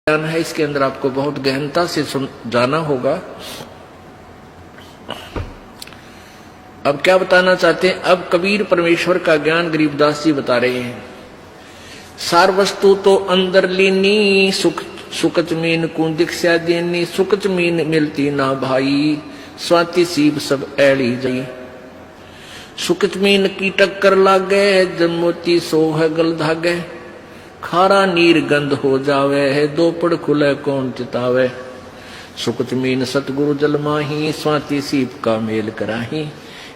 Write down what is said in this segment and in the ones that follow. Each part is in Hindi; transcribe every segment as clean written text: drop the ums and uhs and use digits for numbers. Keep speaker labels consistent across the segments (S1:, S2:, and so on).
S1: ज्ञान है, इसके अंदर आपको बहुत गहनता से जाना होगा। अब क्या बताना चाहते हैं? अब कबीर परमेश्वर का ज्ञान गरीबदास जी बता रहे हैं। सार वस्तु तो अंदर लीनी, सुकच मीन को दीक्षा देनी, सुकच मीन मिलती ना भाई, स्वाति सीब सब ऐड़ी जाई। सुकच मीन की टक्कर लागे, जब मोती सो है गल धागे, खारा नीर गंध हो जावे है, दो पड़ खुले कौन चितावे। सुकच मीन सतगुरु जल माही, स्वाति सीप का मेल कराही,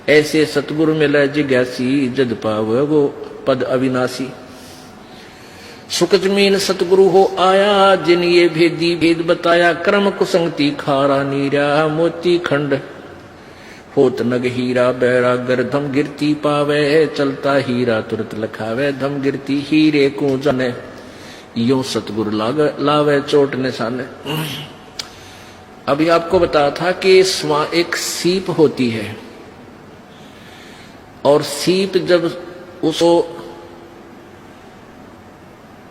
S1: ऐसे सतगुरु मिले जिज्ञासी, जद पावे वो पद अविनाशी। सुकच मीन सतगुरु हो आया, जिन ये भेदी भेद बताया, क्रम कुसंगति खारा नीरा, मोती खंड होत नग हीरा, बैरागर धम गिरती पावे, चलता हीरा तुरत लखावे, धम गिरती हीरे को जने, यो सतगुरु लावे चोट निशाने। अभी आपको बताया था कि एक सीप होती है, और सीप जब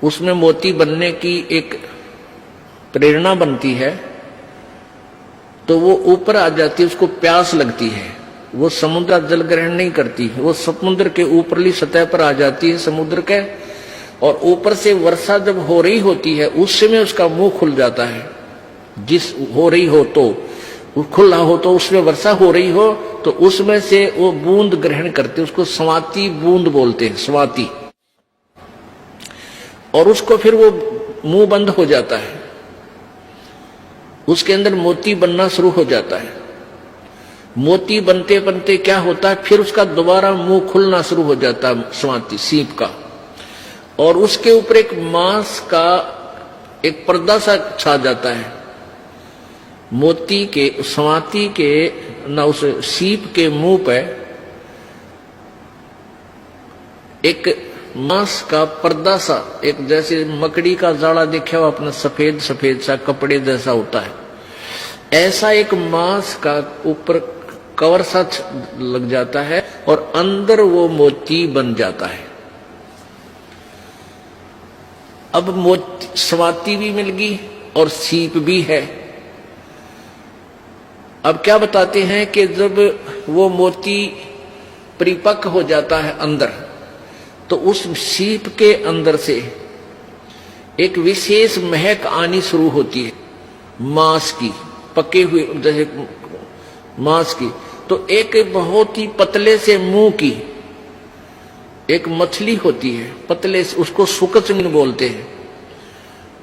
S1: उसमें मोती बनने की एक प्रेरणा बनती है तो वो ऊपर आ जाती है, उसको प्यास लगती है, वो समुद्र जल ग्रहण नहीं करती, वो समुद्र के ऊपरली सतह पर आ जाती है समुद्र के, और ऊपर से वर्षा जब हो रही होती है उस समय उसका मुंह खुल जाता है। जिस हो रही हो तो खुला हो, तो उसमें वर्षा हो रही हो तो उसमें से वो बूंद ग्रहण करते, उसको स्वाति बूंद बोलते हैं, स्वाति। और उसको फिर वो मुंह बंद हो जाता है, उसके अंदर मोती बनना शुरू हो जाता है। मोती बनते बनते क्या होता है, फिर उसका दोबारा मुंह खुलना शुरू हो जाता है स्वाति सीप का, और उसके ऊपर एक मांस का एक पर्दा सा छा जाता है। मोती के स्वाति के ना उस सीप के मुंह पे एक मांस का पर्दा सा, एक जैसे मकड़ी का जाड़ा देखा हो अपना, सफेद सफेद सा कपड़े जैसा होता है, ऐसा एक मांस का ऊपर कवर सा लग जाता है और अंदर वो मोती बन जाता है। अब मोती स्वाति भी मिल गई और सीप भी है। अब क्या बताते हैं कि जब वो मोती परिपक्व हो जाता है अंदर, तो उस सीप के अंदर से एक विशेष महक आनी शुरू होती है मांस की, पके हुए जैसे मांस की। तो एक बहुत ही पतले से मुंह की एक मछली होती है, पतले से, उसको सुकच मीन बोलते हैं।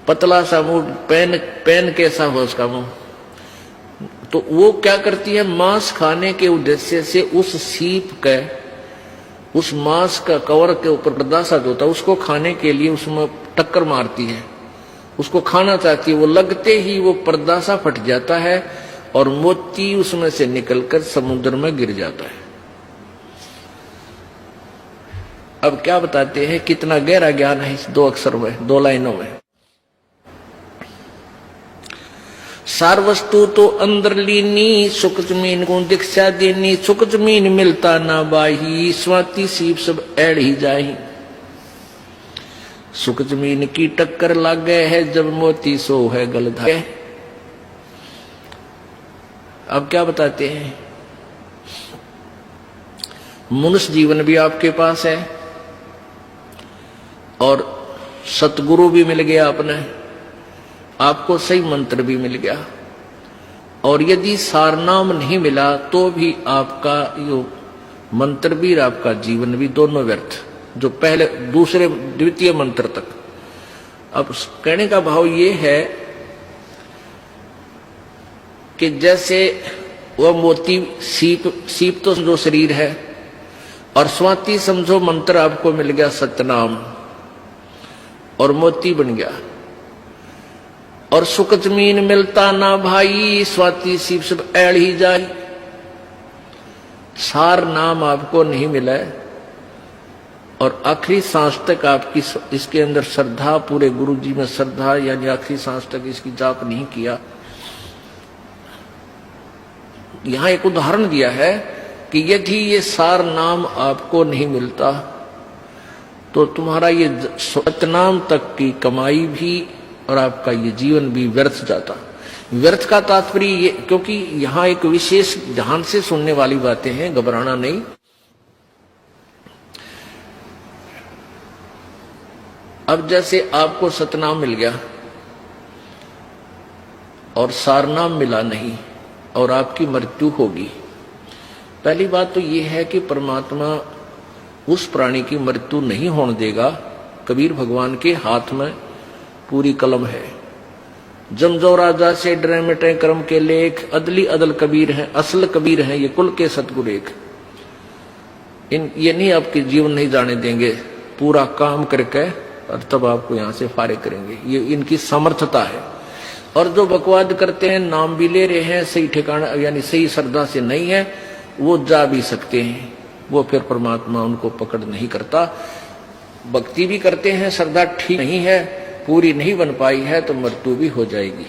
S1: पतला सा मुंह, पेन कैसा हो उसका मुंह, तो वो क्या करती है, मांस खाने के उद्देश्य से उस सीप के, उस मांस का कवर के ऊपर पर्दा सा होता है, उसको खाने के लिए उसमें टक्कर मारती है, उसको खाना चाहती है। वो लगते ही वो पर्दा सा फट जाता है और मोती उसमें से निकलकर समुद्र में गिर जाता है। अब क्या बताते हैं, कितना गहरा ज्ञान है इस दो अक्षर में, दो लाइनों में। सार वस्तु तो अंदर लीनी, सुख जमीन को दीक्षा देनी, सुख जमीन मिलता ना बाही, स्वाति सीप सब ऐड़ ही जाही। सुख जमीन की टक्कर लागे है, जब मोती सो है गल धागे। अब क्या बताते हैं, मनुष्य जीवन भी आपके पास है और सतगुरु भी मिल गया अपने आपको, सही मंत्र भी मिल गया, और यदि सारनाम नहीं मिला तो भी आपका यो मंत्र भी और आपका जीवन भी दोनों व्यर्थ, जो पहले दूसरे द्वितीय मंत्र तक। अब कहने का भाव ये है कि जैसे वह मोती सीप तो समझो शरीर है, और स्वाति समझो मंत्र आपको मिल गया सतनाम, और मोती बन गया। और सुख जमीन मिलता ना भाई, स्वाति सीप सब ऐड़ ही जाए। सार नाम आपको नहीं मिला और आखिरी सांस तक आपकी इसके अंदर श्रद्धा, पूरे गुरु जी में श्रद्धा, यानी आखिरी सांस तक इसकी जाप नहीं किया। यहां एक उदाहरण दिया है कि यदि ये सार नाम आपको नहीं मिलता तो तुम्हारा ये सतनाम तक की कमाई भी और आपका ये जीवन भी व्यर्थ जाता। व्यर्थ का तात्पर्य ये, क्योंकि यहां एक विशेष ध्यान से सुनने वाली बातें हैं, घबराना नहीं। अब जैसे आपको सतनाम मिल गया और सारनाम मिला नहीं और आपकी मृत्यु होगी। पहली बात तो यह है कि परमात्मा उस प्राणी की मृत्यु नहीं होने देगा। कबीर भगवान के हाथ में पूरी कलम है। जमजो राजा से डरे मिटे कर्म के लेख, अदली अदल कबीर है, असल कबीर है ये कुल के सतगुरु एक। ये नहीं आपके जीवन नहीं जाने देंगे, पूरा काम करके और तब आपको यहां से फारिग करेंगे। ये इनकी समर्थता है। और जो बकवाद करते हैं, नाम भी ले रहे हैं, सही ठिकाना यानी सही श्रद्धा से नहीं है, वो जा भी सकते हैं, वो फिर परमात्मा उनको पकड़ नहीं करता। भक्ति भी करते हैं, श्रद्धा ठीक नहीं है, पूरी नहीं बन पाई है, तो मृत्यु भी हो जाएगी।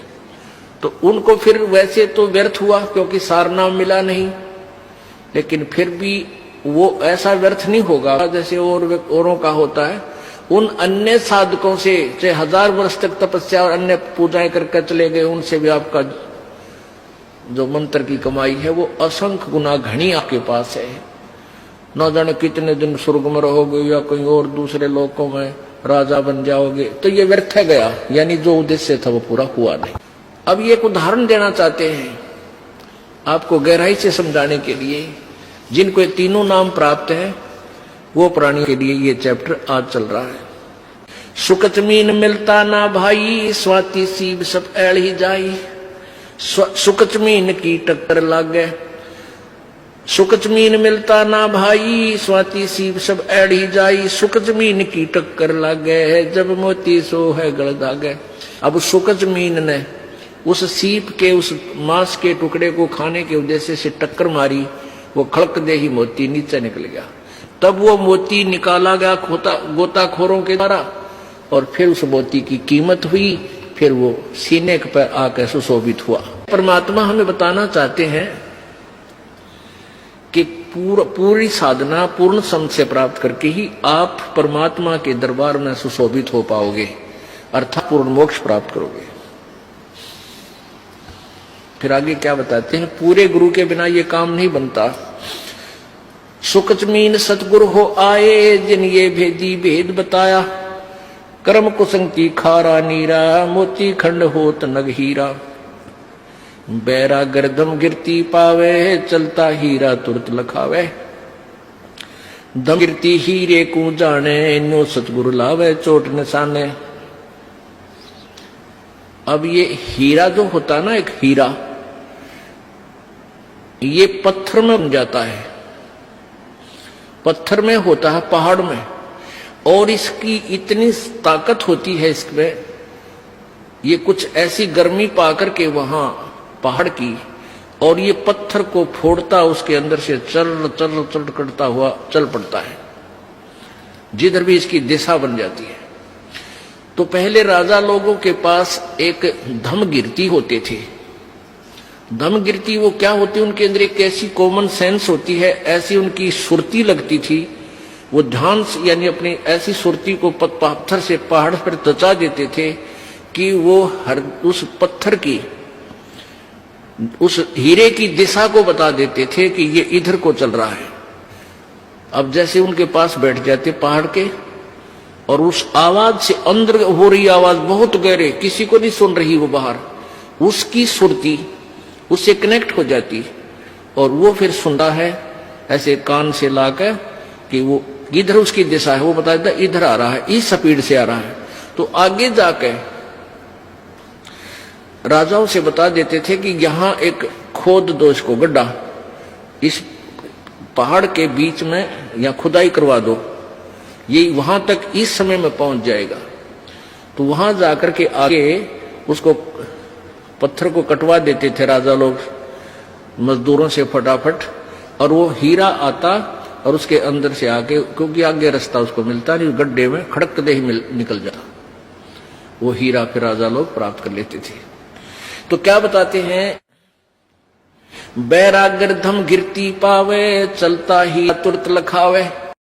S1: तो उनको फिर वैसे तो व्यर्थ हुआ क्योंकि सारनाम मिला नहीं, लेकिन फिर भी वो ऐसा व्यर्थ नहीं होगा जैसे औरों का होता है। उन अन्य साधकों से चाहे 1000 वर्ष तक तपस्या और अन्य पूजाएं करके चले गए, उनसे भी आपका जो मंत्र की कमाई है वो असंख्य गुना घनी आपके पास है। न जाने कितने दिन स्वर्ग में रहोगे या कहीं और दूसरे लोकों में राजा बन जाओगे, तो ये व्यर्थ है गया, यानी जो उद्देश्य था वो पूरा हुआ नहीं। अब ये एक उदाहरण देना चाहते हैं आपको गहराई से समझाने के लिए। जिनको ये तीनों नाम प्राप्त है वो प्राणी के लिए ये चैप्टर आज चल रहा है। सुकच मीन मिलता ना भाई, स्वाति सीब सब ऐल ही जाई। सुकच मीन की टक्कर लागे, सुकच मीन मिलता ना भाई, स्वाति सीब सब ऐड ही जाई। सुकच मीन की टक्कर लागे, जब मोती सो है गल दागे। अब सुकच मीन ने उस सीप के उस मांस के टुकड़े को खाने के उद्देश्य से टक्कर मारी, वो खड़क दे ही मोती नीचे निकल गया। तब वो मोती निकाला गया गोताखोरों के द्वारा और फिर उस मोती की कीमत हुई, फिर वो सीने पर आकर सुशोभित हुआ। परमात्मा हमें बताना चाहते हैं कि पूरी साधना पूर्ण सम से प्राप्त करके ही आप परमात्मा के दरबार में सुशोभित हो पाओगे, अर्थात पूर्ण मोक्ष प्राप्त करोगे। फिर आगे क्या बताते हैं, पूरे गुरु के बिना ये काम नहीं बनता। सुकच मीन सतगुरु हो आए, जिन ये भेदी भेद बताया। कर्म कुसंग की खारा नीरा, मोती खंड होत नग हीरा। बैरा गर्दम गिरती पावे, चलता हीरा तुरत लखावे। दम गिरती हीरे को जाने, न्यो सतगुरु लावे चोट निशाने। अब ये हीरा जो होता ना, एक हीरा ये पत्थर में बन जाता है, पत्थर में होता है, पहाड़ में, और इसकी इतनी ताकत होती है इसमें, ये कुछ ऐसी गर्मी पाकर के वहां पहाड़ की, और ये पत्थर को फोड़ता उसके अंदर से चल चल चल करता हुआ चल पड़ता है, जिधर भी इसकी दिशा बन जाती है। तो पहले राजा लोगों के पास एक धमगिरती होते थे। धमगिरती वो क्या होती, उनके अंदर एक ऐसी कॉमन सेंस होती है, ऐसी उनकी सुरती लगती थी, वो ध्यान यानी अपनी ऐसी सुरती को पत्थर से पहाड़ पर दचा देते थे कि वो हर उस पत्थर की उस हीरे की दिशा को बता देते थे कि ये इधर को चल रहा है। अब जैसे उनके पास बैठ जाते पहाड़ के, और उस आवाज से अंदर हो रही आवाज बहुत गहरे, किसी को नहीं सुन रही वो बाहर, उसकी सुरती उससे कनेक्ट हो जाती, और वो फिर सुनता है ऐसे कान से लाकर कि वो इधर उसकी दिशा है, वो बता देता इधर आ रहा है, इस स्पीड से आ रहा है। तो आगे जाके राजाओं से बता देते थे कि यहां एक खोद दो, इसको गड्ढा इस पहाड़ के बीच में या खुदाई करवा दो, ये वहां तक इस समय में पहुंच जाएगा। तो वहां जाकर के आगे उसको पत्थर को कटवा देते थे राजा लोग मजदूरों से फटाफट, और वो हीरा आता और उसके अंदर से आके, क्योंकि आगे रास्ता उसको मिलता नहीं, गड्ढे में खड़क दे ही निकल जाता, वो हीरा फिर राजा लोग प्राप्त कर लेते थे। तो क्या बताते हैं, बैरागर धम गिरती पावे, चलता ही तुरत लखावे।